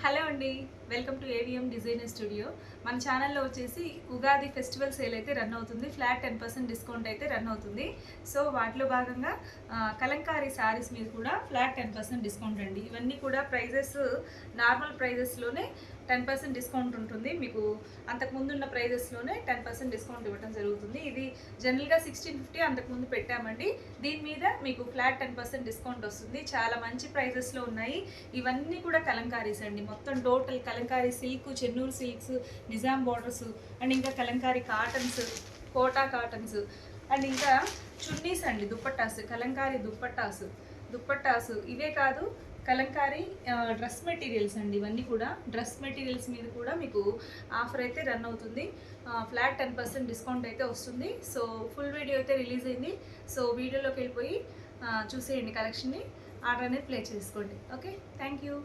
Hello అండి, welcome to AVM designer studio. మన ఛానల్లో వచ్చేసి ఉగాది ఫెస్టివల్ సేల్ అయితే రన్ అవుతుంది. ఫ్లాట్ 10% డిస్కౌంట్ అయితే రన్ అవుతుంది. సో వాటిలో భాగంగా కలంకారీ శారీస్ మీద కూడా ఫ్లాట్ 10% డిస్కౌంట్ అండి. ఇవన్నీ కూడా ప్రైజెస్ నార్మల్ ప్రైజెస్లోనే 10% డిస్కౌంట్ ఉంటుంది. మీకు అంతకుముందు ఉన్న ప్రైజెస్లోనే 10% డిస్కౌంట్ ఇవ్వడం జరుగుతుంది. ఇది జనరల్గా 1650 అంతకుముందు పెట్టామండి. దీని మీద మీకు ఫ్లాట్ 10% డిస్కౌంట్ వస్తుంది. చాలా మంచి ప్రైజెస్లో ఉన్నాయి. ఇవన్నీ కూడా కలంకారీస్ అండి. మొత్తం total kalamkari silk, Chennur silks, Nizam borders and ఇంకా kalamkari cottons, Kota cottons and ఇంకా చున్నీస్ అండి, దుప్పట్టాస్, కలంకారీ దుప్పట్టాసు ఇవే కాదు, కలంకారీ డ్రెస్ మెటీరియల్స్ అండి. ఇవన్నీ కూడా డ్రెస్ మెటీరియల్స్ మీద కూడా మీకు ఆఫర్ అయితే రన్ అవుతుంది. ఫ్లాట్ 10% డిస్కౌంట్ అయితే వస్తుంది. సో ఫుల్ వీడియో అయితే రిలీజ్ అయింది. సో వీడియోలోకి వెళ్ళిపోయి చూసేయండి కలెక్షన్ని, ఆర్డర్ అనేది ప్లేస్ చేసుకోండి. Okay, thank you.